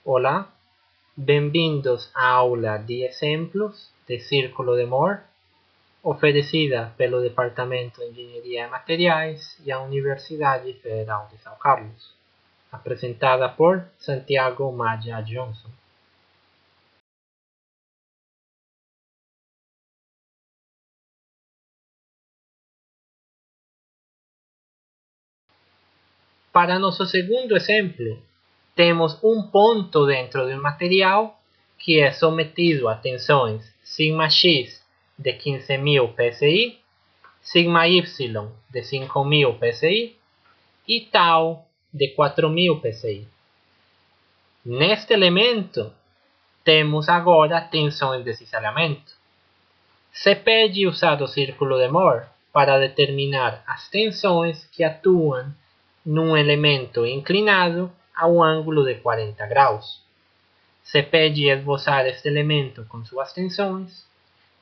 Olá, bem-vindos à aula de exemplos de Círculo de Moore, oferecida pelo Departamento de Engenharia de Materiais e a Universidade Federal de São Carlos, apresentada por Santiago Maia Johnson. Para nosso segundo exemplo, temos um ponto dentro de um material que é sometido a tensões σx de 15.000 psi, σy de 5.000 psi e tau de 4.000 psi. Neste elemento, temos agora tensões de cisalhamento. Se pede usar o círculo de Moore para determinar as tensões que atuam num elemento inclinado a um ângulo de 40 graus. Se pede esboçar este elemento com suas tensões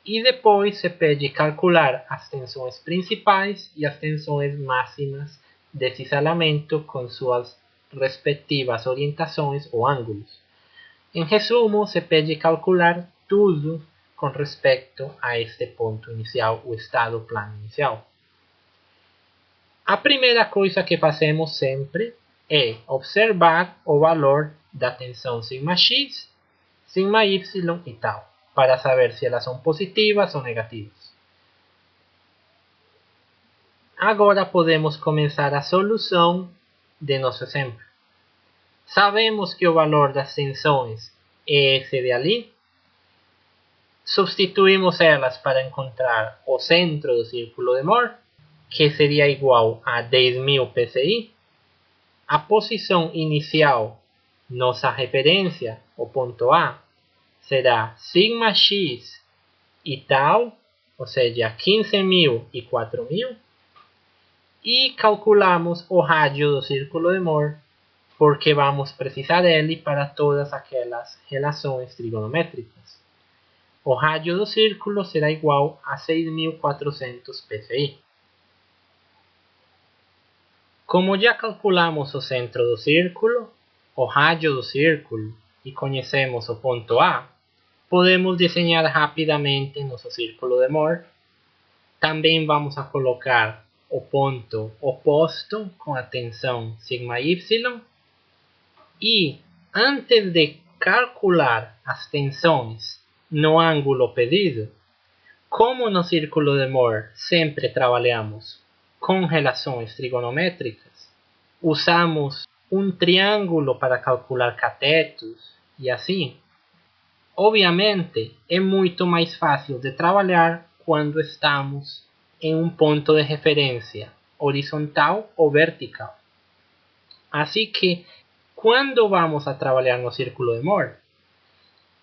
e depois se pede calcular as tensões principais e as tensões máximas de cisalhamento com suas respectivas orientações ou ângulos. Em resumo, se pede calcular tudo com respeito a este ponto inicial, o estado plano inicial. A primeira coisa que fazemos sempre é observar o valor da tensão σx, σy e tal, para saber se elas são positivas ou negativas. Agora podemos começar a solução de nosso exemplo. Sabemos que o valor das tensões é esse de ali. Substituímos elas para encontrar o centro do círculo de Moore, que seria igual a 10.000 psi. A posição inicial, nossa referência, o ponto A, será σx e tal, ou seja, 15.000 e 4.000. E calculamos o rádio do círculo de Moore, porque vamos precisar dele para todas aquelas relações trigonométricas. O rádio do círculo será igual a 6.400 psi. Como já calculamos o centro do círculo, o rádio do círculo e conhecemos o ponto A, podemos desenhar rapidamente nosso círculo de Moore. Também vamos a colocar o ponto oposto com a tensão σy. E antes de calcular as tensões no ângulo pedido, como no círculo de Moore sempre trabalhamos com relações trigonométricas, usamos um triângulo para calcular catetos e assim. Obviamente, é muito mais fácil de trabalhar quando estamos em um ponto de referência horizontal ou vertical. Assim que, quando vamos a trabalhar no círculo de Moore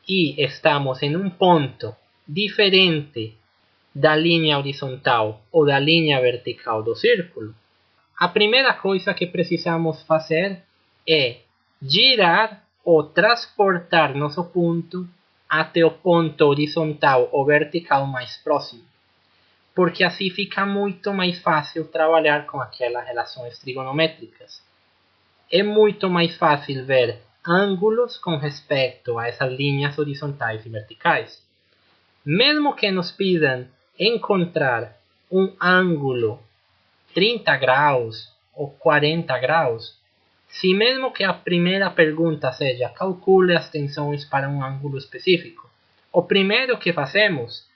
e estamos em um ponto diferente da linha horizontal ou da linha vertical do círculo, a primeira coisa que precisamos fazer é girar ou transportar nosso ponto até o ponto horizontal ou vertical mais próximo, porque assim fica muito mais fácil trabalhar com aquelas relações trigonométricas. É muito mais fácil ver ângulos com respeito a essas linhas horizontais e verticais. Mesmo que nos pidan encontrar um ângulo 30 graus ou 40 graus, se mesmo que a primeira pergunta seja calcule as tensões para um ângulo específico, o primeiro que fazemos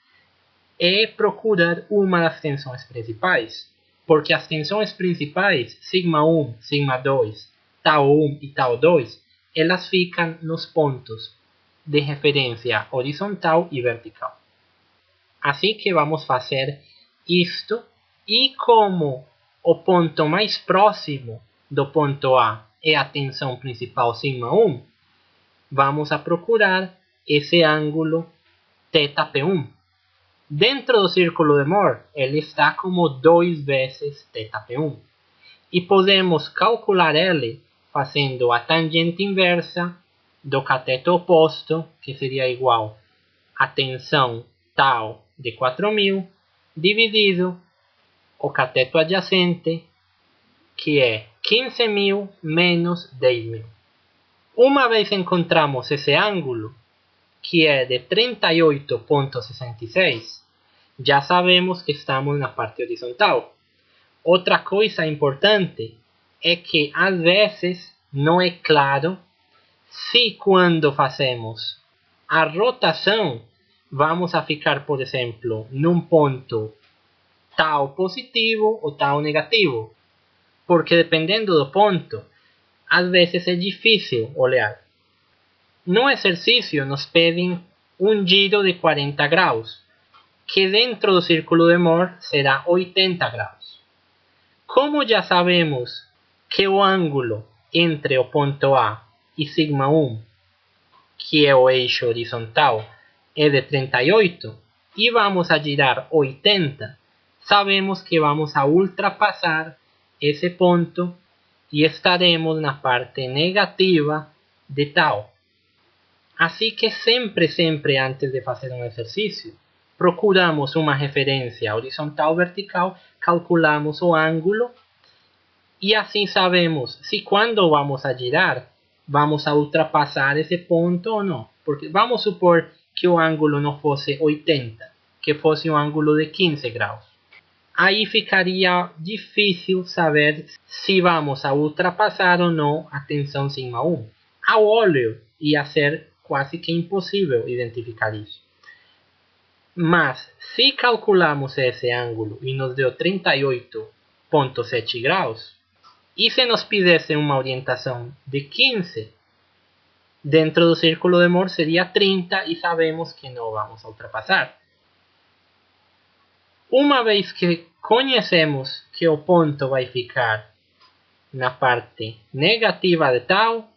é procurar uma das tensões principais, porque as tensões principais, σ1, σ2, τ1 e τ2, elas ficam nos pontos de referência horizontal e vertical. Assim que vamos fazer isto, e como o ponto mais próximo do ponto A é a tensão principal σ1, vamos a procurar esse ângulo θp1. Dentro do círculo de Moore, ele está como 2 vezes θp1. E podemos calcular ele fazendo a tangente inversa do cateto oposto, que seria igual a tensão τ de 4.000, dividido o cateto adjacente, que é 15.000 menos 10.000. Uma vez encontramos esse ângulo, que é de 38,66, já sabemos que estamos na parte horizontal. Outra coisa importante é que às vezes não é claro se quando fazemos a rotação vamos a ficar, por exemplo, num ponto tal positivo ou tal negativo. Porque dependendo do ponto, às vezes é difícil olhar. No exercício nos pedem um giro de 40 graus, que dentro do círculo de Mohr será 80 graus. Como já sabemos que o ângulo entre o ponto A e σ1, que é o eixo horizontal, é de 38, e vamos a girar 80, sabemos que vamos a ultrapassar esse ponto e estaremos na parte negativa de tal. Assim que sempre antes de fazer um exercício, procuramos uma referência horizontal vertical, calculamos o ângulo e assim sabemos se quando vamos a girar, vamos a ultrapassar esse ponto ou não. Porque vamos supor que o ângulo não fosse 80, que fosse um ângulo de 15 graus. Aí ficaria difícil saber se vamos a ultrapassar ou não a tensão σ1. Ao olho ia ser quase que impossível identificar isso. Mas se calculamos esse ângulo e nos deu 38,7 graus, e se nos pedisse uma orientação de 15, dentro do círculo de Mohr seria 30 e sabemos que não vamos a ultrapassar. Uma vez que conhecemos que o ponto vai ficar na parte negativa de tal,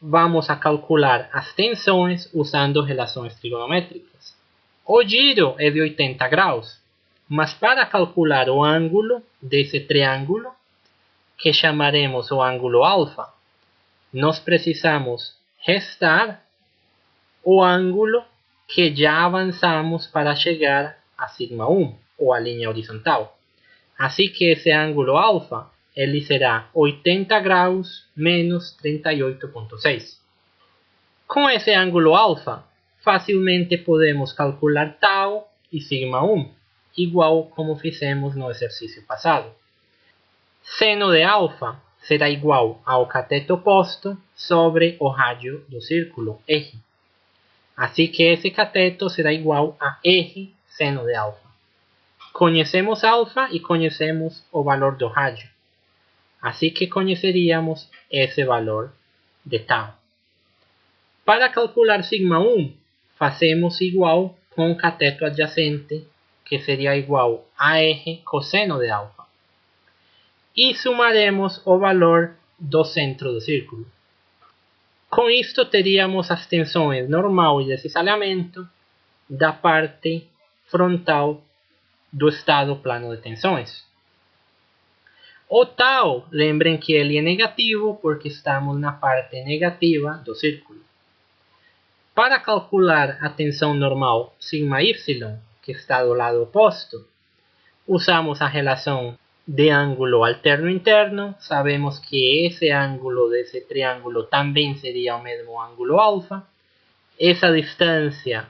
vamos a calcular as tensões usando relações trigonométricas. O giro é de 80 graus, mas para calcular o ângulo desse triângulo, que chamaremos o ângulo alfa, nós precisamos restar o ângulo que já avançamos para chegar a σ1, ou a linha horizontal. Assim que esse ângulo alfa, ele será 80 graus menos 38,6. Com esse ângulo alfa, facilmente podemos calcular tau e σ1, igual como fizemos no exercício passado. Seno de alfa será igual ao cateto oposto sobre o rádio do círculo, R. Assim que esse cateto será igual a R seno de alfa. Conhecemos alfa e conhecemos o valor do rádio. Assim que conheceríamos esse valor de tau. Para calcular σ1, fazemos igual com o cateto adjacente, que seria igual a R cosseno de alfa. E sumaremos o valor do centro do círculo. Com isto teríamos as tensões normal e de cisalhamento da parte frontal do estado plano de tensões. O tau, lembrem que ele é negativo porque estamos na parte negativa do círculo. Para calcular a tensão normal σy, que está do lado oposto, usamos a relação de ângulo alterno interno. Sabemos que esse ângulo desse triângulo também seria o mesmo ângulo alfa. Essa distância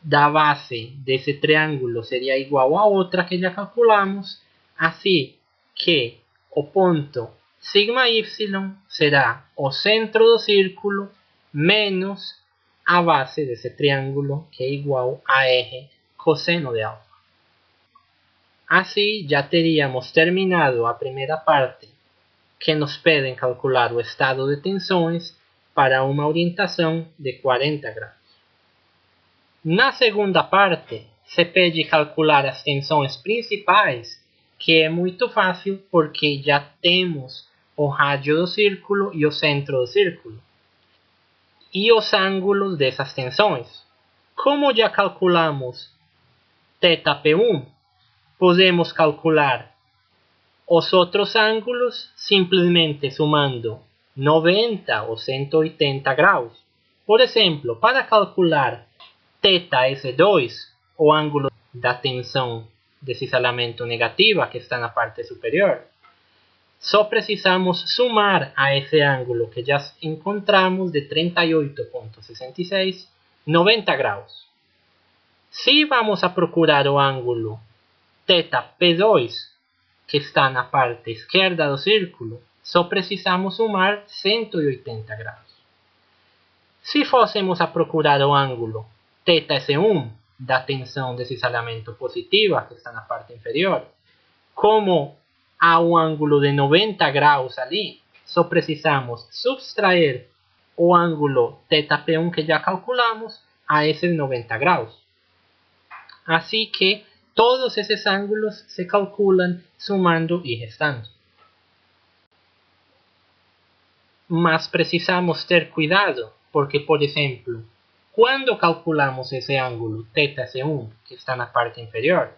da base desse triângulo seria igual a outra que já calculamos. Assim que o ponto σy será o centro do círculo menos a base desse triângulo, que é igual a R cosseno de alfa. Assim, já teríamos terminado a primeira parte, que nos pedem calcular o estado de tensões para uma orientação de 40 graus. Na segunda parte, se pede calcular as tensões principais, que é muito fácil porque já temos o rádio do círculo e o centro do círculo, e os ângulos dessas tensões. Como já calculamos θp1, podemos calcular os outros ângulos simplesmente sumando 90 ou 180 graus. Por exemplo, para calcular θS2, o ângulo da tensão de cisalhamento negativa, que está na parte superior, Só precisamos sumar a esse ângulo que já encontramos de 38,66, 90 graus. Se vamos a procurar o ângulo θP2, que está na parte esquerda do círculo, só precisamos sumar 180 graus. Se fôssemos a procurar o ângulo θS1, da tensão de cisalhamento positiva, que está na parte inferior, como há um ângulo de 90 graus ali, só precisamos subtrair o ângulo θP1 que já calculamos a esses 90 graus. Assim que todos esses ângulos se calculam sumando e restando. Mas precisamos ter cuidado, porque, por exemplo, quando calculamos esse ângulo θS1, que está na parte inferior,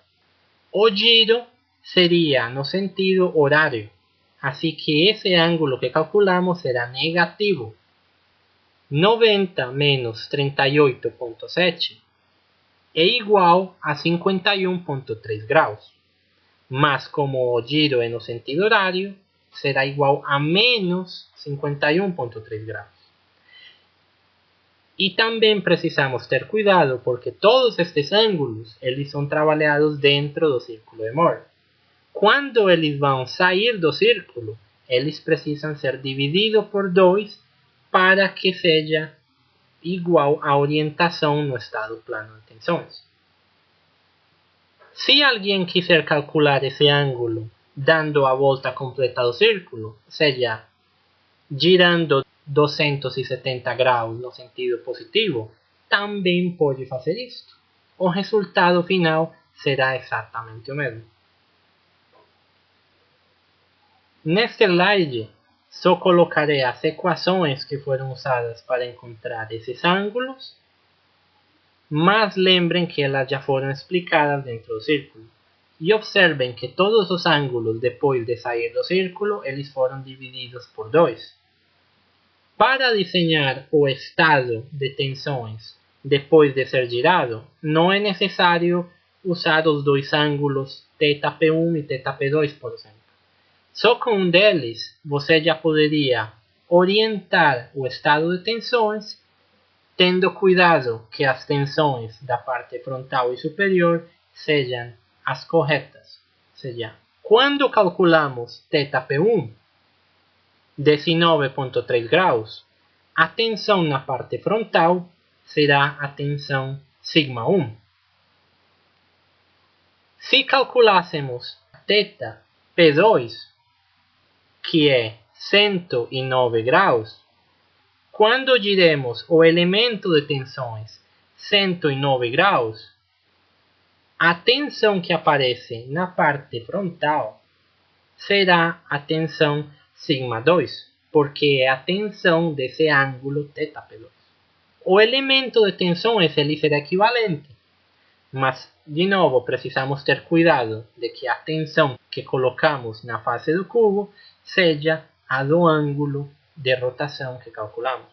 o giro seria no sentido horário. Assim que esse ângulo que calculamos será negativo. 90 menos 38,7 é igual a 51,3 graus. Mas como o giro é no sentido horário, será igual a menos 51,3 graus. E também precisamos ter cuidado porque todos estes ângulos eles são trabalhados dentro do círculo de Mohr. Quando eles vão sair do círculo, eles precisam ser divididos por 2 para que seja igual à orientação no estado plano de tensões. Se alguém quiser calcular esse ângulo dando a volta completa do círculo, seja, girando 270 graus no sentido positivo, também pode fazer isto. O resultado final será exatamente o mesmo. Neste slide, só colocarei as equações que foram usadas para encontrar esses ângulos, mas lembrem que elas já foram explicadas dentro do círculo. E observem que todos os ângulos depois de sair do círculo, eles foram divididos por 2. Para desenhar o estado de tensões depois de ser girado, não é necessário usar os dois ângulos θP1 e θP2, por exemplo. Só com um deles, você já poderia orientar o estado de tensões, tendo cuidado que as tensões da parte frontal e superior sejam as corretas. Ou seja, quando calculamos θP1, 19,3 graus, a tensão na parte frontal será a tensão σ1. Se calculássemos θP2, que é 109 graus, quando giremos o elemento de tensões 109 graus, a tensão que aparece na parte frontal será a tensão σ2, porque é a tensão desse ângulo θP2. O elemento de tensões ele será equivalente, mas, de novo, precisamos ter cuidado de que a tensão que colocamos na face do cubo seja a do ângulo de rotação que calculamos.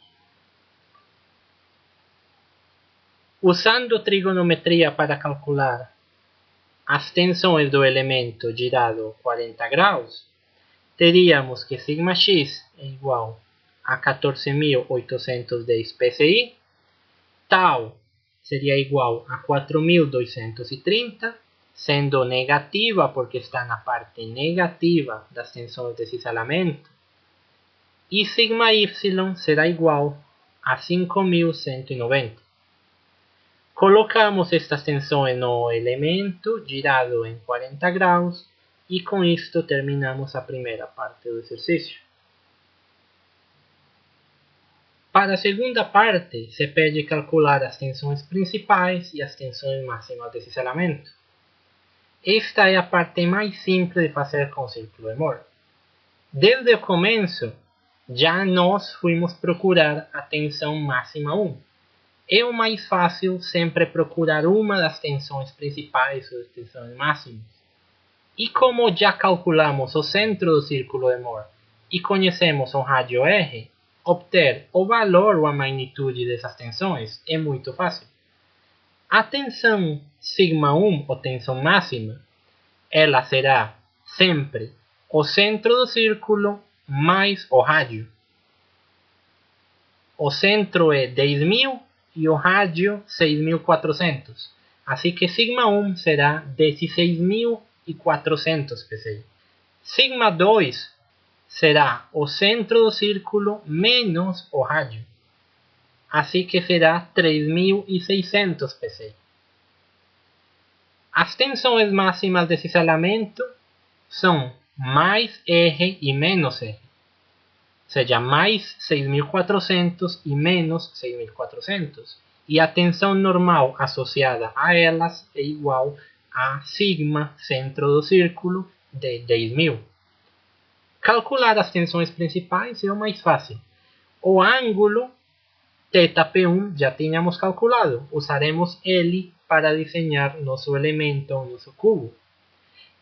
Usando trigonometria para calcular as tensões do elemento girado 40 graus, teríamos que σx é igual a 14.810 psi, tau seria igual a 4.230, sendo negativa porque está na parte negativa das tensões de cisalhamento, e σy será igual a 5.190. Colocamos estas tensões no elemento girado em 40 graus e com isto terminamos a primeira parte do exercício. Para a segunda parte, se pede calcular as tensões principais e as tensões máximas de cisalhamento. Esta é a parte mais simples de fazer com o círculo de Mohr. Desde o começo, já nós fomos procurar a tensão máxima 1. É o mais fácil sempre procurar uma das tensões principais ou das tensões máximas. E como já calculamos o centro do círculo de Mohr e conhecemos o rádio R, obter o valor ou a magnitude dessas tensões é muito fácil. A tensão σ1, ou tensão máxima, ela será sempre o centro do círculo mais o rádio. O centro é 10.000 e o rádio 6.400. Assim que σ1 será 16.400 psi. σ2 será o centro do círculo menos o rádio. Assim que será 3.600 psi. As tensões máximas de cisalhamento são mais R e menos R. Ou seja, mais 6.400 e menos 6.400. E a tensão normal associada a elas é igual a sigma, centro do círculo, de 10.000. Calcular as tensões principais é o mais fácil. O ângulo θP1 já tínhamos calculado. Usaremos ele para desenhar nosso elemento, nosso cubo.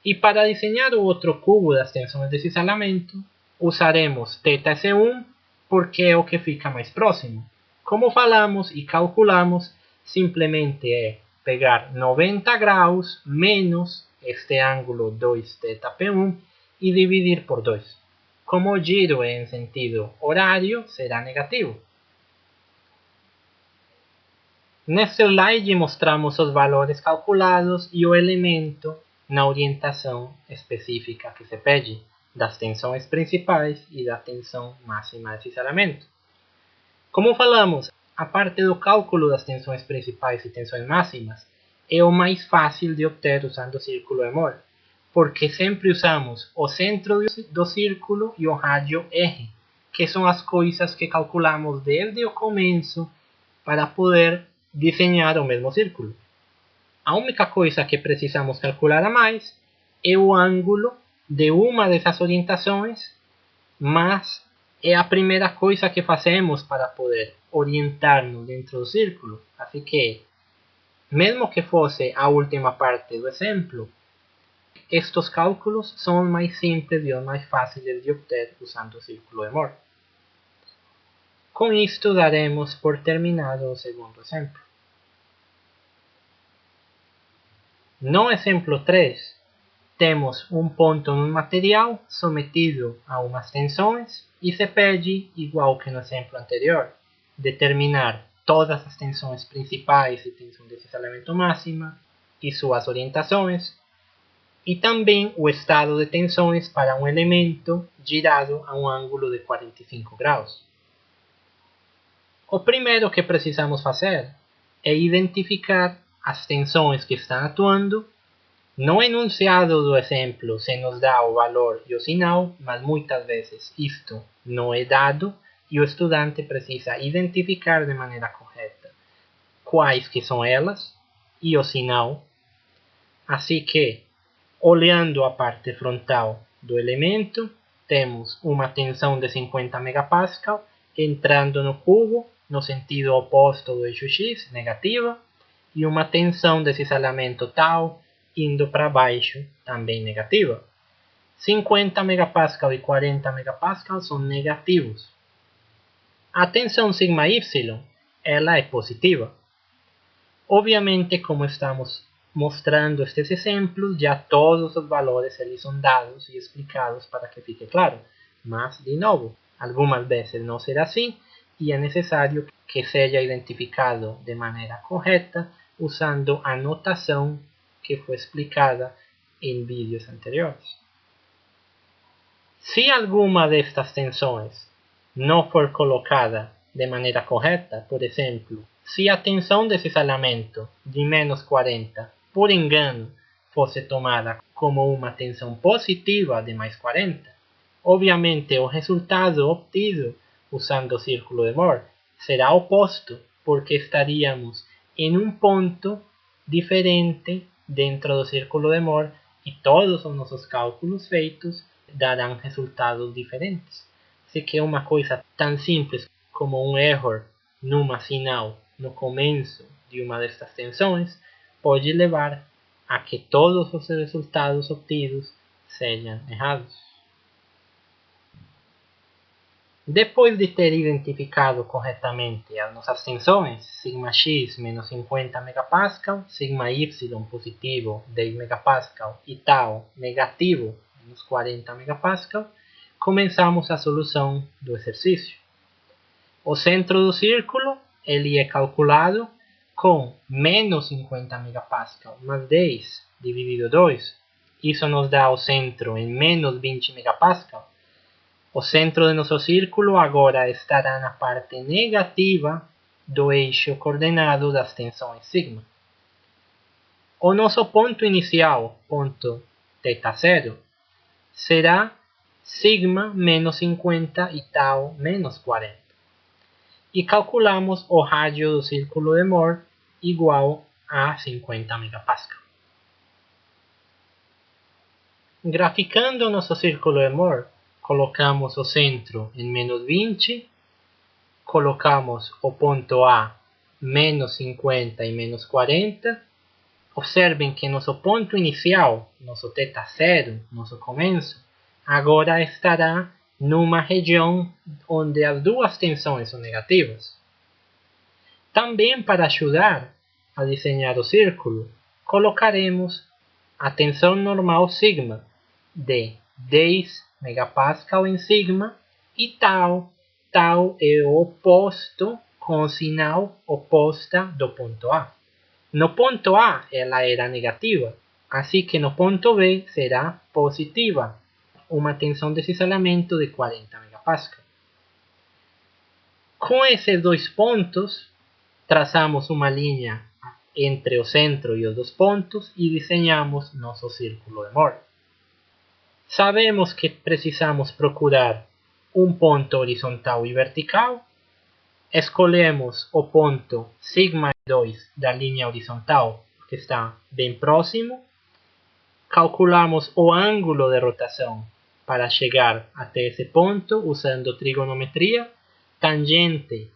E para desenhar o outro cubo das tensões de cisalhamento, usaremos θS1 porque é o que fica mais próximo. Como falamos e calculamos, simplesmente é pegar 90 graus menos este ângulo 2θP1 e dividir por 2. Como o giro é em sentido horário, será negativo. Neste slide mostramos os valores calculados e o elemento na orientação específica que se pede das tensões principais e da tensão máxima de cisalhamento. Como falamos, a parte do cálculo das tensões principais e tensões máximas é o mais fácil de obter usando o círculo de Mohr, porque sempre usamos o centro do círculo e o rádio R, que são as coisas que calculamos desde o começo para poder desenhar o mesmo círculo. A única coisa que precisamos calcular a mais é o ângulo de uma dessas orientações, mas é a primeira coisa que fazemos para poder orientar-nos dentro do círculo. Assim que, mesmo que fosse a última parte do exemplo, estes cálculos são os mais simples e os mais fáceis de obter usando o círculo de Mohr. Com isto, daremos por terminado o segundo exemplo. No exemplo 3, temos um ponto no material sometido a umas tensões e se pede, igual que no exemplo anterior, determinar todas as tensões principais e tensão de cisalhamento máxima e suas orientações, e também o estado de tensões para um elemento girado a um ângulo de 45 graus. O primeiro que precisamos fazer é identificar as tensões que estão atuando. No enunciado do exemplo se nos dá o valor e o sinal, mas muitas vezes isto não é dado e o estudante precisa identificar de maneira correta quais que são elas e o sinal. Assim que, olhando a parte frontal do elemento, temos uma tensão de 50 MPa entrando no cubo no sentido oposto do eixo X, negativa, e uma tensão de cisalhamento τ indo para baixo, também negativa. 50 MPa e 40 MPa são negativos. A tensão σy, ela é positiva. Obviamente, como estamos mostrando estes exemplos, já todos os valores eles são dados e explicados para que fique claro. Mas, de novo, algumas vezes não será assim e é necessário que seja identificado de maneira correta usando a notação que foi explicada em vídeos anteriores. Se alguma destas tensões não for colocada de maneira correta, por exemplo, se a tensão de cisalhamento de menos 40, por engano, fosse tomada como uma tensão positiva de mais 40, obviamente o resultado obtido usando o círculo de Mohr será oposto, porque estaríamos em um ponto diferente dentro do círculo de Mohr e todos os nossos cálculos feitos darão resultados diferentes. Assim que uma coisa tão simples como um erro numa sinal no começo de uma destas tensões pode levar a que todos os resultados obtidos sejam errados. Depois de ter identificado corretamente as nossas tensões, σx menos 50 MPa, σy positivo 10 MPa e τ negativo menos 40 megapascal, começamos a solução do exercício. O centro do círculo ele é calculado com menos 50 megapascal mais 10 dividido 2. Isso nos dá o centro em menos 20 megapascal. O centro de nosso círculo agora estará na parte negativa do eixo coordenado das tensões sigma. O nosso ponto inicial, ponto θ0, será sigma menos 50 e tau menos 40. E calculamos o rádio do círculo de Mohr igual a 50 megapascal. Graficando nosso círculo de Mohr, colocamos o centro em menos 20, colocamos o ponto A menos 50 e menos 40. Observem que nosso ponto inicial, nosso θ0, nosso começo, agora estará numa região onde as duas tensões são negativas. Também para ajudar a desenhar o círculo, colocaremos a tensão normal sigma de 10 megapascal em sigma e tau. Tau é o oposto com o sinal oposta do ponto A. No ponto A ela era negativa, assim que no ponto B será positiva, uma tensão de cisalhamento de 40 megapascal. Com esses dois pontos, traçamos uma linha entre o centro e os dois pontos e desenhamos nosso círculo de Mohr. Sabemos que precisamos procurar um ponto horizontal e vertical. Escolhemos o ponto sigma 2 da linha horizontal, que está bem próximo. Calculamos o ângulo de rotação para chegar até esse ponto usando trigonometria, tangente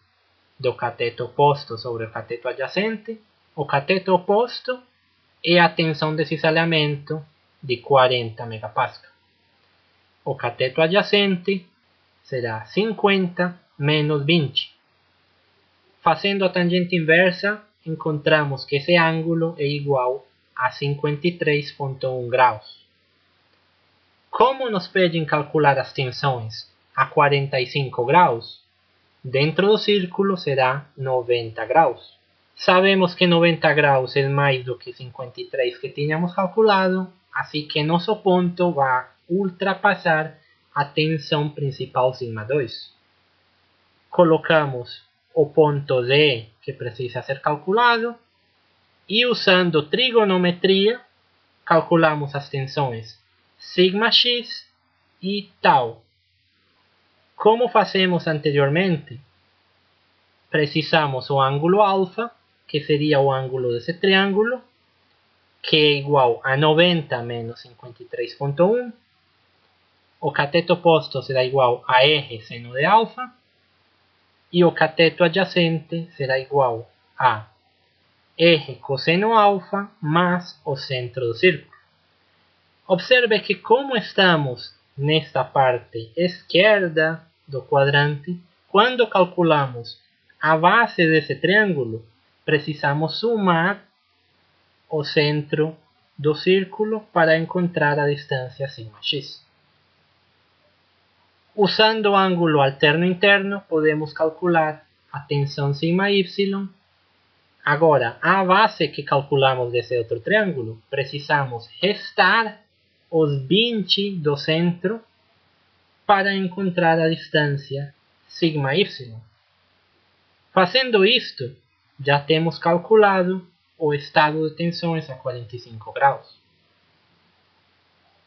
do cateto oposto sobre o cateto adjacente. O cateto oposto é a tensão de cisalhamento de 40 megapascal. O cateto adjacente será 50 menos 20. Fazendo a tangente inversa, encontramos que esse ângulo é igual a 53,1 graus. Como nos pedem calcular as tensões a 45 graus, dentro do círculo será 90 graus. Sabemos que 90 graus é mais do que 53 que tínhamos calculado, assim que nosso ponto vai ultrapassar a tensão principal sigma 2. Colocamos o ponto D que precisa ser calculado e usando trigonometria calculamos as tensões sigma x e tau. Como fazemos anteriormente, precisamos o ângulo alfa, que seria o ângulo desse triângulo, que é igual a 90 menos 53,1. O cateto oposto será igual a R seno de alfa. E o cateto adjacente será igual a R cosseno alfa mais o centro do círculo. Observe que como estamos nesta parte esquerda do quadrante, quando calculamos a base desse triângulo, precisamos sumar o centro do círculo para encontrar a distância sigma x. Usando o ângulo alterno interno, podemos calcular a tensão sigma y. Agora, a base que calculamos desse outro triângulo, precisamos restar os 20 do centro para encontrar a distância sigma y. Fazendo isto, já temos calculado o estado de tensões a 45 graus.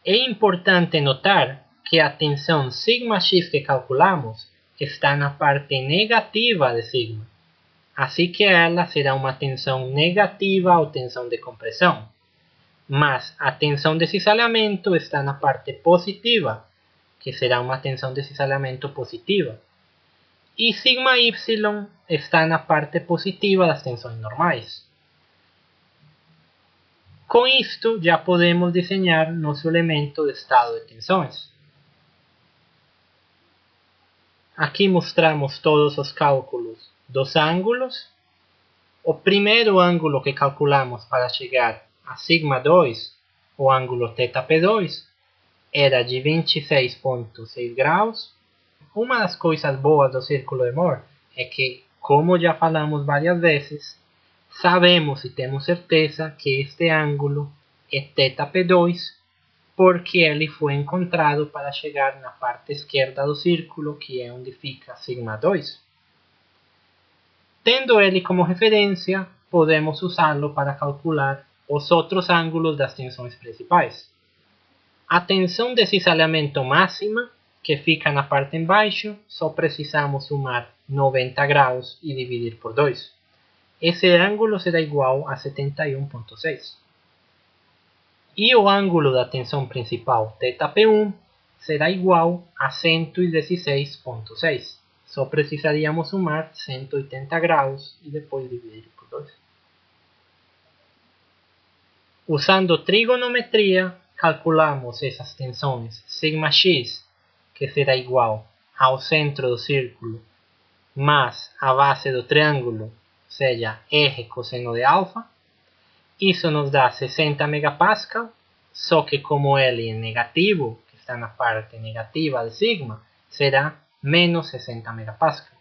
É importante notar que a tensão sigma x que calculamos está na parte negativa de sigma. Assim que ela será uma tensão negativa ou tensão de compressão. Mas a tensão de cisalhamento está na parte positiva, que será uma tensão de cisalhamento positiva. E sigma y está na parte positiva das tensões normais. Com isto, já podemos desenhar nosso elemento de estado de tensões. Aqui mostramos todos os cálculos dos ângulos. O primeiro ângulo que calculamos para chegar a sigma 2, o ângulo θp2, era de 26,6 graus. Uma das coisas boas do círculo de Mohr é que, como já falamos várias vezes, sabemos e temos certeza que este ângulo é θp2 porque ele foi encontrado para chegar na parte esquerda do círculo, que é onde fica σ2. Tendo ele como referência, podemos usá-lo para calcular os outros ângulos das tensões principais. A tensão de cisalhamento máxima, que fica na parte embaixo, só precisamos somar 90 graus e dividir por 2. Esse ângulo será igual a 71,6. E o ângulo da tensão principal, θp1, será igual a 116,6. Só precisaríamos somar 180 graus e depois dividir por 2. Usando trigonometria, calculamos essas tensões σx, que será igual ao centro do círculo mais a base do triângulo, ou seja, R cosseno de alfa. Isso nos dá 60 megapascal, só que como ele é negativo, que está na parte negativa de sigma, será menos 60 megapascal.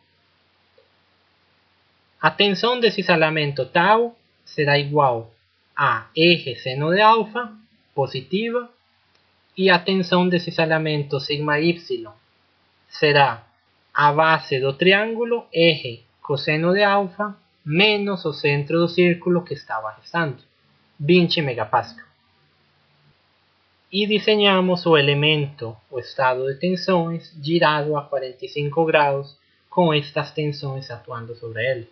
A tensão de cisalhamento tau será igual a R seno de alfa, positiva, e a tensão de cisalhamento sigma y será a base do triângulo R cosseno de alfa menos o centro do círculo que estava restando, 20 megapascal. E desenhamos o elemento, o estado de tensões, girado a 45 graus, com estas tensões atuando sobre ele.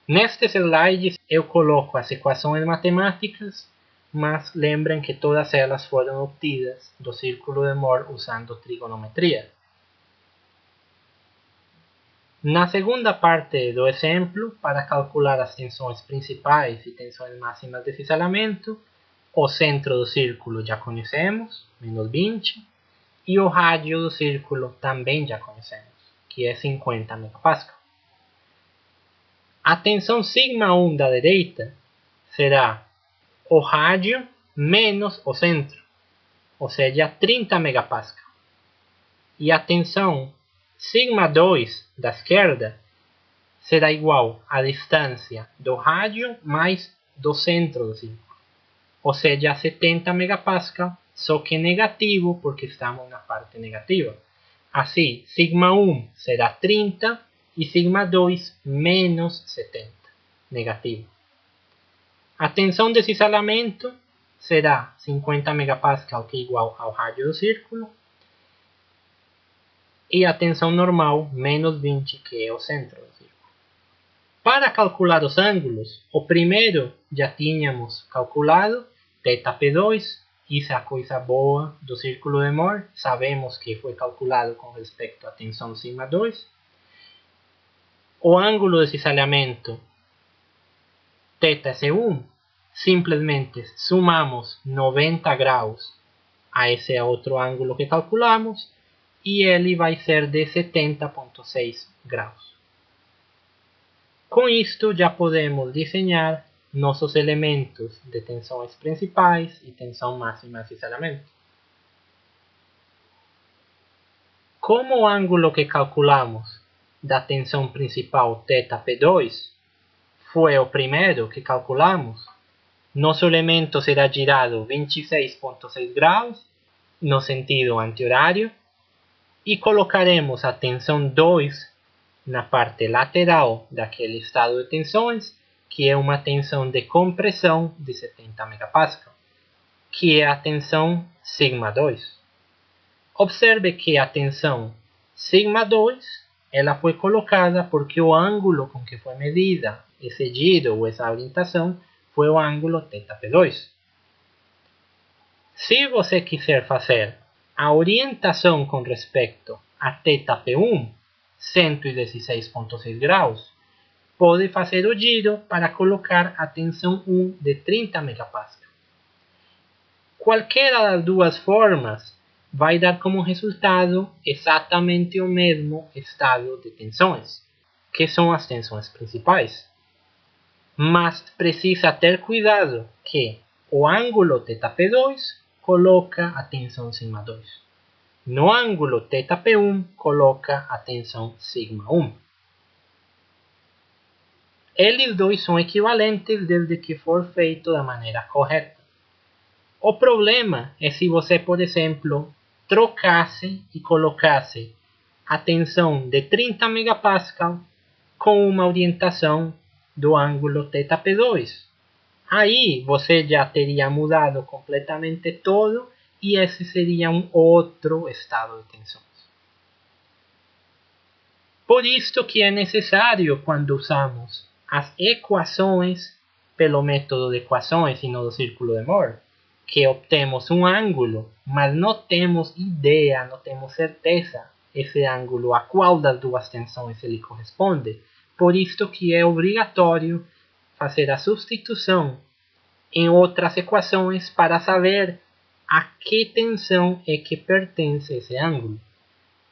Nestes slides eu coloco as equações matemáticas, mas lembrem que todas elas foram obtidas do círculo de Mohr usando trigonometria. Na segunda parte do exemplo, para calcular as tensões principais e tensões máximas de cisalhamento, o centro do círculo já conhecemos, menos 20, e o rádio do círculo também já conhecemos, que é 50 megapascal. A tensão σ1 da direita será o rádio menos o centro, ou seja, 30 megapascal. E a tensão σ2 da esquerda será igual à distância do rádio mais do centro do círculo, ou seja, 70 megapascal, só que negativo porque estamos na parte negativa. Assim, σ1 será 30 e σ2 menos 70, negativo. A tensão de cisalhamento será 50 megapascal, que é igual ao rádio do círculo, e a tensão normal, menos 20, que é o centro do círculo. Para calcular os ângulos, o primeiro já tínhamos calculado, θp2, isso é a coisa boa do círculo de Mohr, sabemos que foi calculado com respeito à tensão σ2. O ângulo de cisalhamento, θs1, simplesmente sumamos 90 graus a esse outro ângulo que calculamos, e ele vai ser de 70,6 graus. Com isto já podemos desenhar nossos elementos de tensões principais e tensão máxima de cisalhamento. Como o ângulo que calculamos da tensão principal θp2 foi o primeiro que calculamos, nosso elemento será girado 26,6 graus no sentido anti-horário e colocaremos a tensão 2 na parte lateral daquele estado de tensões, que é uma tensão de compressão de 70 megapascal, que é a tensão σ2. Observe que a tensão σ2 ela foi colocada porque o ângulo com que foi medida esse giro ou essa orientação foi o ângulo θp2. Se você quiser fazer a orientação com respeito a θp1, 116,6 graus, pode fazer o giro para colocar a tensão 1 de 30 megapascal. Qualquer das duas formas vai dar como resultado exatamente o mesmo estado de tensões, que são as tensões principais. Mas precisa ter cuidado que o ângulo θp2 coloca a tensão sigma 2. No ângulo θP1, coloca a tensão sigma 1. Eles dois são equivalentes desde que for feito da maneira correta. O problema é se você, por exemplo, trocasse e colocasse a tensão de 30 megapascal com uma orientação do ângulo θP2. Aí você já teria mudado completamente todo e esse seria um outro estado de tensões. Por isso que é necessário, quando usamos as equações pelo método de equações e não do círculo de Mohr, que obtemos um ângulo, mas não temos ideia, não temos certeza esse ângulo a qual das duas tensões ele corresponde. Por isso que é obrigatório fazer a substituição em outras equações para saber a que tensão é que pertence esse ângulo.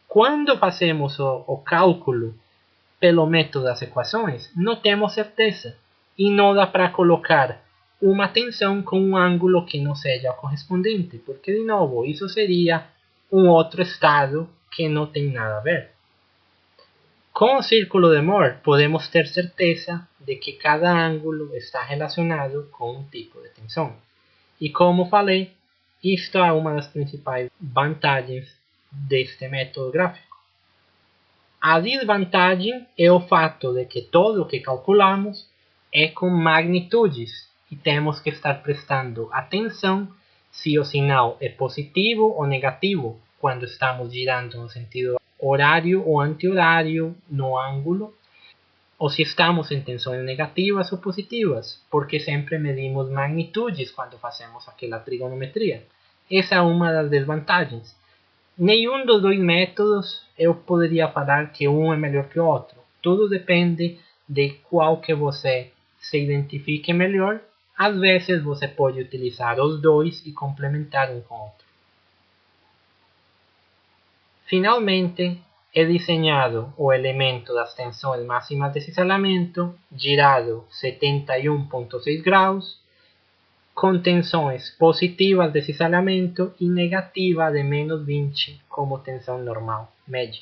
Quando fazemos o cálculo pelo método das equações, não temos certeza e não dá para colocar uma tensão com um ângulo que não seja o correspondente, porque, de novo, isso seria um outro estado que não tem nada a ver. Com o círculo de Mohr, podemos ter certeza de que cada ângulo está relacionado com um tipo de tensão. E como falei, isto é uma das principais vantagens deste método gráfico. A desvantagem é o fato de que tudo o que calculamos é com magnitudes e temos que estar prestando atenção se o sinal é positivo ou negativo quando estamos girando no sentido horário ou anti-horário no ângulo, ou se estamos em tensões negativas ou positivas, porque sempre medimos magnitudes quando fazemos aquela trigonometria. Essa é uma das desvantagens. Nenhum dos dois métodos eu poderia falar que um é melhor que o outro. Tudo depende de qual que você se identifique melhor. Às vezes você pode utilizar os dois e complementar um com o outro. Finalmente, é desenhado o elemento das tensões máximas de cisalhamento, girado 71,6 graus, com tensões positivas de cisalhamento e negativa de menos 20 como tensão normal, média.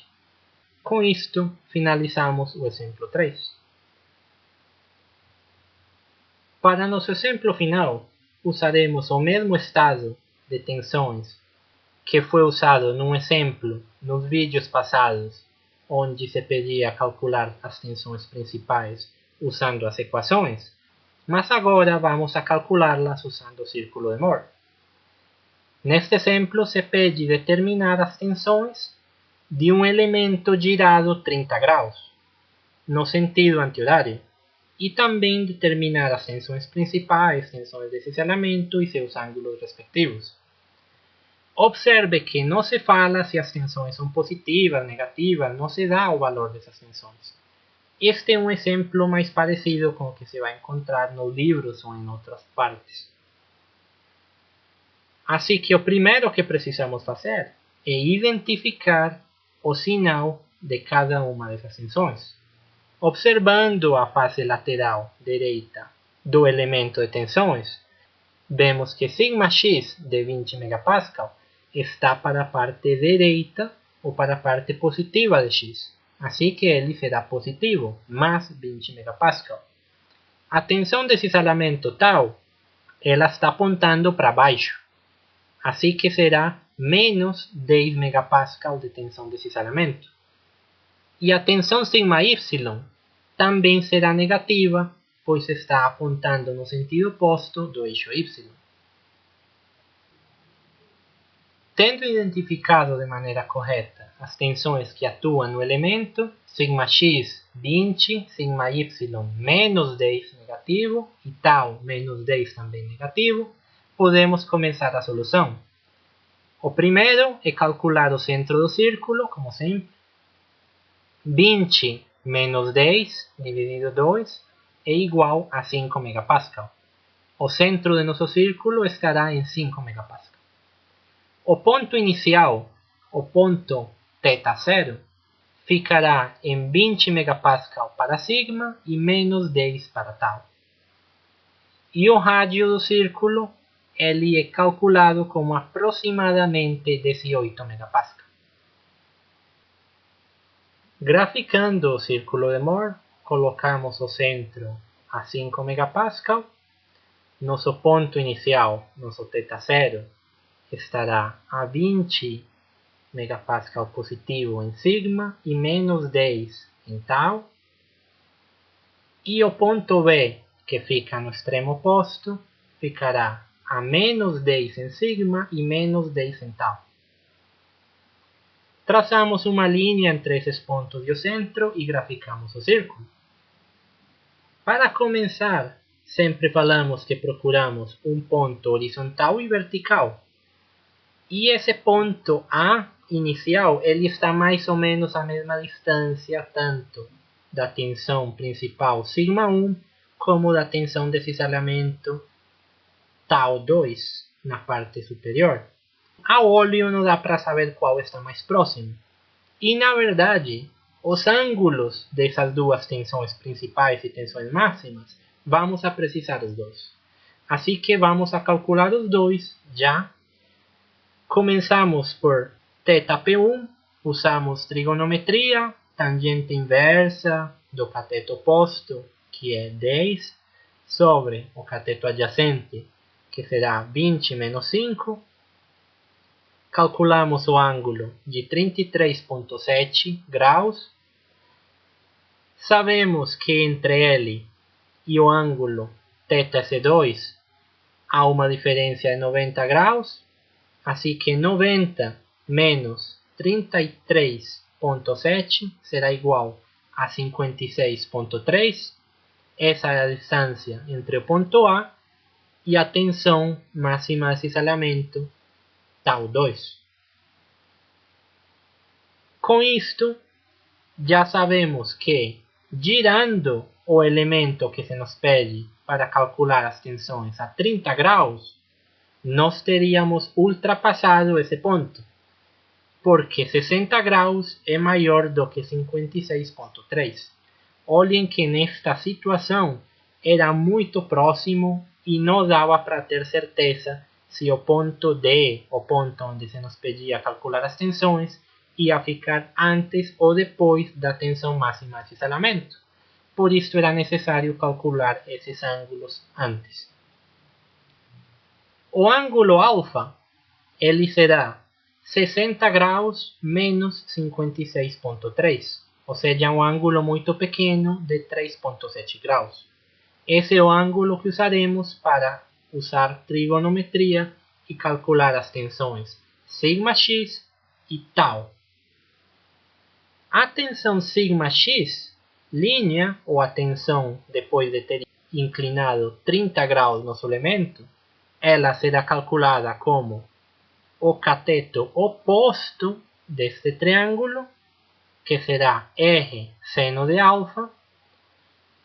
Com isto, finalizamos o exemplo 3. Para nosso exemplo final, usaremos o mesmo estado de tensões que foi usado num exemplo nos vídeos passados, onde se pedia calcular as tensões principais usando as equações, mas agora vamos a calculá-las usando o círculo de Mohr. Neste exemplo se pede determinar as tensões de um elemento girado 30 graus, no sentido anti-horário, e também determinar as tensões principais, tensões de cisalhamento e seus ângulos respectivos. Observe que não se fala se as tensões são positivas, negativas, não se dá o valor dessas tensões. Este é um exemplo mais parecido com o que se vai encontrar nos livros ou em outras partes. Assim que o primeiro que precisamos fazer é identificar o sinal de cada uma dessas tensões. Observando a face lateral direita do elemento de tensões, vemos que σx de 20 MPa está para a parte direita ou para a parte positiva de x. Assim que ele será positivo, mais 20 MPa. A tensão de cisalhamento τ, ela está apontando para baixo. Assim que será menos 10 MPa de tensão de cisalhamento. E a tensão σy também será negativa, pois está apontando no sentido oposto do eixo y. Tendo identificado de maneira correta as tensões que atuam no elemento, σx 20, σy menos 10 negativo e τ menos 10 também negativo, podemos começar a solução. O primeiro é calcular o centro do círculo, como sempre. 20 menos 10 dividido 2 é igual a 5 MPa. O centro de nosso círculo estará em 5 MPa. O ponto inicial, o ponto θ0, ficará em 20 MPa para sigma e menos 10 para τ. E o rádio do círculo ele é calculado como aproximadamente 18 megapascal. Graficando o círculo de Moore, colocamos o centro a 5 megapascal. Nosso ponto inicial, nosso θ0, estará a 20 megapascal positivo em sigma e menos 10 em tau. E o ponto B, que fica no extremo oposto, ficará a menos 10 em sigma e menos 10 em tau. Traçamos uma linha entre esses pontos e o centro e graficamos o círculo. Para começar, sempre falamos que procuramos um ponto horizontal e vertical. E esse ponto A inicial, ele está mais ou menos à mesma distância, tanto da tensão principal σ1, como da tensão de cisalhamento τ2 na parte superior. A olho não dá para saber qual está mais próximo. E na verdade, os ângulos dessas duas tensões principais e tensões máximas, vamos a precisar os dois. Assim que vamos a calcular os dois já. Começamos por θp1, usamos trigonometria, tangente inversa do cateto oposto, que é 10, sobre o cateto adjacente, que será 20 menos 5. Calculamos o ângulo de 33,7 graus. Sabemos que entre ele e o ângulo θS2 há uma diferença de 90 graus. Assim que 90 menos 33,7 será igual a 56,3. Essa é a distância entre o ponto A e a tensão máxima de cisalhamento τ2. Com isto, já sabemos que, girando o elemento que se nos pede para calcular as tensões a 30 graus, nós teríamos ultrapassado esse ponto, porque 60 graus é maior do que 56,3. Olhem que nesta situação era muito próximo e não dava para ter certeza se o ponto D, o ponto onde se nos pedia calcular as tensões, ia ficar antes ou depois da tensão máxima de cisalhamento. Por isso era necessário calcular esses ângulos antes. O ângulo alfa, ele será 60 graus menos 56,3, ou seja, um ângulo muito pequeno de 3,7 graus. Esse é o ângulo que usaremos para usar trigonometria e calcular as tensões σx e tau. A tensão σx, linha, ou a tensão depois de ter inclinado 30 graus no elemento, ela será calculada como o cateto oposto deste triângulo, que será R seno de alfa,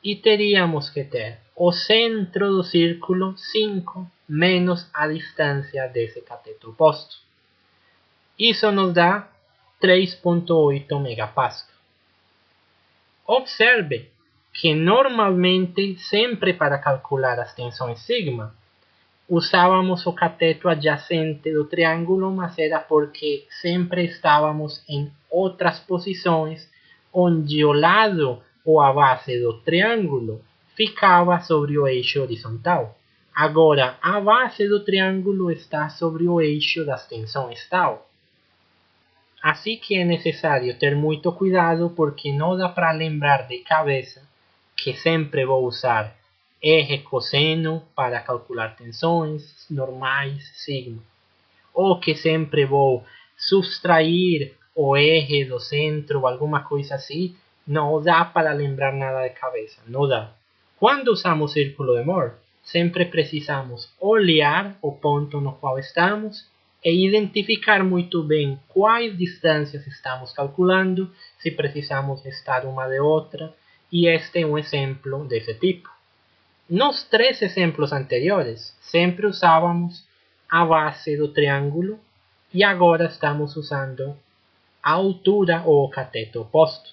e teríamos que ter o centro do círculo 5 menos a distância desse cateto oposto. Isso nos dá 3,8 megapascal. Observe que normalmente, sempre para calcular as tensões sigma, usávamos o cateto adjacente do triângulo, mas era porque sempre estávamos em outras posições onde o lado ou a base do triângulo ficava sobre o eixo horizontal. Agora, a base do triângulo está sobre o eixo das tensões tau. Assim que é necessário ter muito cuidado, porque não dá para lembrar de cabeça que sempre vou usar R cosseno para calcular tensões normais sigma, ou que sempre vou subtrair o R do centro ou alguma coisa assim. Não dá para lembrar nada de cabeça, não dá. Quando usamos o círculo de Moore, sempre precisamos olhar o ponto no qual estamos e identificar muito bem quais distâncias estamos calculando, se precisamos estar uma de outra, e este é um exemplo desse tipo. Nos 3 exemplos anteriores, sempre usávamos a base do triângulo e agora estamos usando a altura ou o cateto oposto.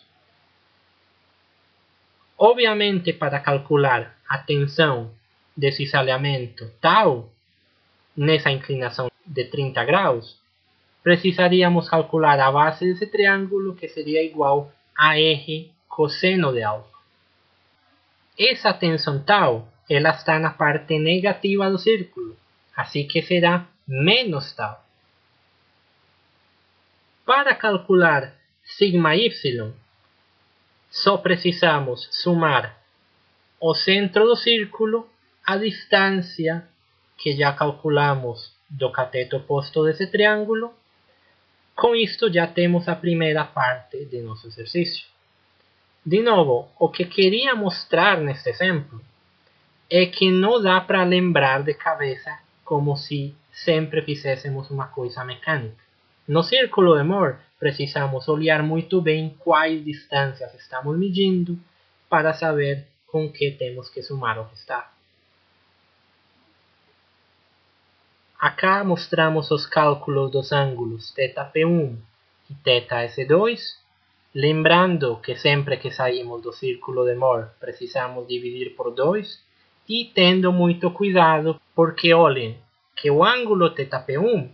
Obviamente, para calcular a tensão de cisalhamento tau, nessa inclinação de 30 graus, precisaríamos calcular a base desse triângulo, que seria igual a R cosseno de alfa. Essa tensão tal, ela está na parte negativa do círculo, assim que será menos tal. Para calcular sigma y, só precisamos sumar o centro do círculo, a distância que já calculamos do cateto oposto desse triângulo. Com isto já temos a primeira parte de nosso exercício. De novo, o que queria mostrar neste exemplo é que não dá para lembrar de cabeça como se sempre fizéssemos uma coisa mecânica. No círculo de Mohr, precisamos olhar muito bem quais distâncias estamos medindo para saber com que temos que sumar ou restar. Acá mostramos os cálculos dos ângulos θP1 e θS2, lembrando que sempre que saímos do círculo de Mohr precisamos dividir por 2 e tendo muito cuidado, porque olhem que o ângulo θP1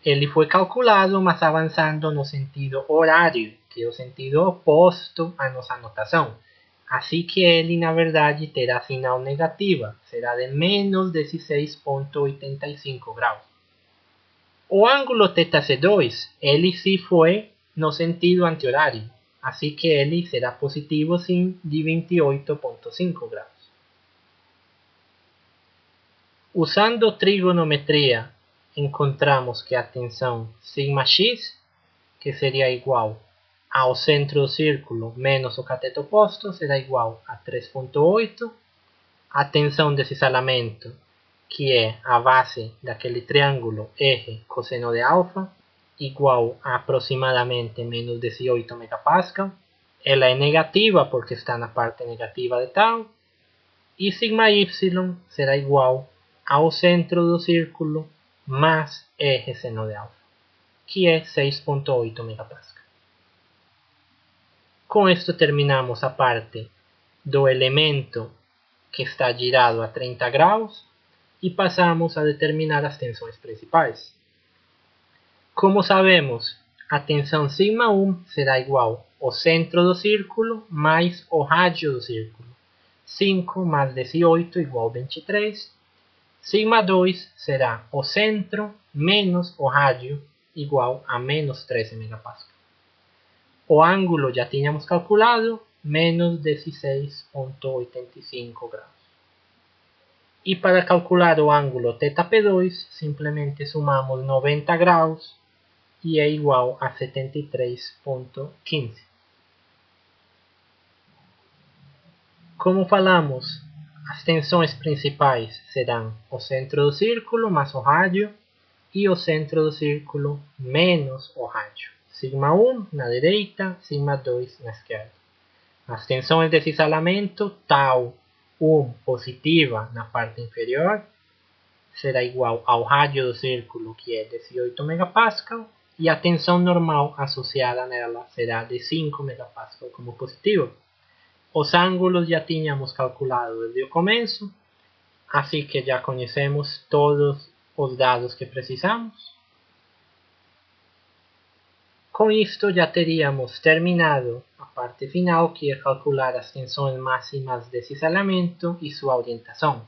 ele foi calculado, mas avançando no sentido horário, que é o sentido oposto à nossa notação. Assim que ele, na verdade, terá sinal negativa, será de menos 16,85 graus. O ângulo θC2, ele sim foi no sentido anti-horário, assim que ele será positivo sim de 28,5 graus. Usando trigonometria, encontramos que a tensão σx, que seria igual ao centro do círculo menos o cateto oposto, será igual a 3,8. A tensão desse isolamento, que é a base daquele triângulo R cosseno de alfa, igual a aproximadamente menos 18 megapascal. Ela é negativa porque está na parte negativa de tau. E sigma y será igual ao centro do círculo mais R seno de alfa, que é 6,8 megapascal. Com isto terminamos a parte do elemento que está girado a 30 graus e passamos a determinar as tensões principais. Como sabemos, a tensão σ1 será igual ao centro do círculo mais o rádio do círculo. 5 mais 18 igual a 23. σ2 será o centro menos o rádio igual a menos 13 megapascal. O ângulo já tínhamos calculado, menos 16,85 graus. E para calcular o ângulo θP2, simplesmente sumamos 90 graus e é igual a 73,15. Como falamos, as tensões principais serão o centro do círculo mais o rádio e o centro do círculo menos o rádio. Σ1 na direita, σ2 na esquerda. As tensões desse isolamento, tau 1 positiva na parte inferior, será igual ao rádio do círculo, que é 18 megapascal, e a tensão normal associada nela será de 5 megapascal como positivo. Os ângulos já tínhamos calculado desde o começo, assim que já conhecemos todos os dados que precisamos. Com isto já teríamos terminado a parte final, que é calcular as tensões máximas desse isolamento e sua orientação.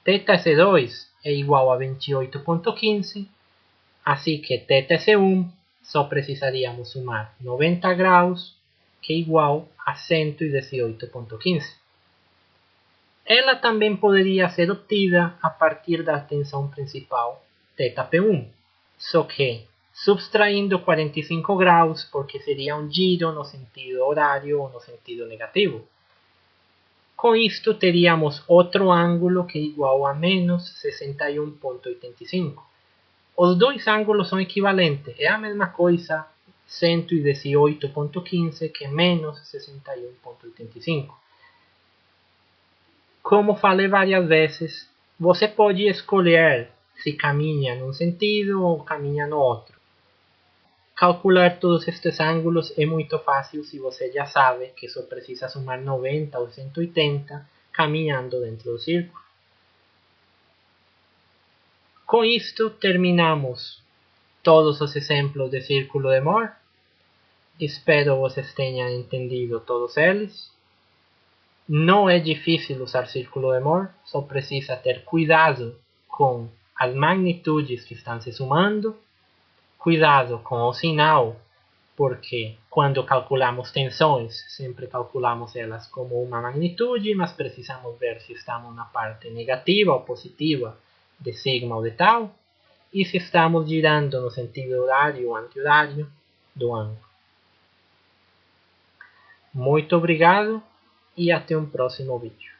θS2 é igual a 28,15, assim que θS1 só precisaríamos sumar 90 graus, que é igual a 118,15. Ela também poderia ser obtida a partir da tensão principal θP1, só que subtraindo 45 graus, porque seria um giro no sentido horário ou no sentido negativo. Com isto teríamos outro ângulo que é igual a menos 61,85. Os dois ângulos são equivalentes, é a mesma coisa, 118,15 que menos 61,85. Como falei várias vezes, você pode escolher se caminha num sentido ou caminha no outro. Calcular todos estes ângulos é muito fácil se você já sabe que só precisa somar 90 ou 180 caminhando dentro do círculo. Com isto, terminamos todos os exemplos de círculo de Mohr. Espero vocês tenham entendido todos eles. Não é difícil usar círculo de Mohr, só precisa ter cuidado com as magnitudes que estão se somando, cuidado com o sinal, porque quando calculamos tensões, sempre calculamos elas como uma magnitude, mas precisamos ver se estamos na parte negativa ou positiva de sigma ou de tau, e se estamos girando no sentido horário ou anti-horário do ângulo. Muito obrigado e até um próximo vídeo.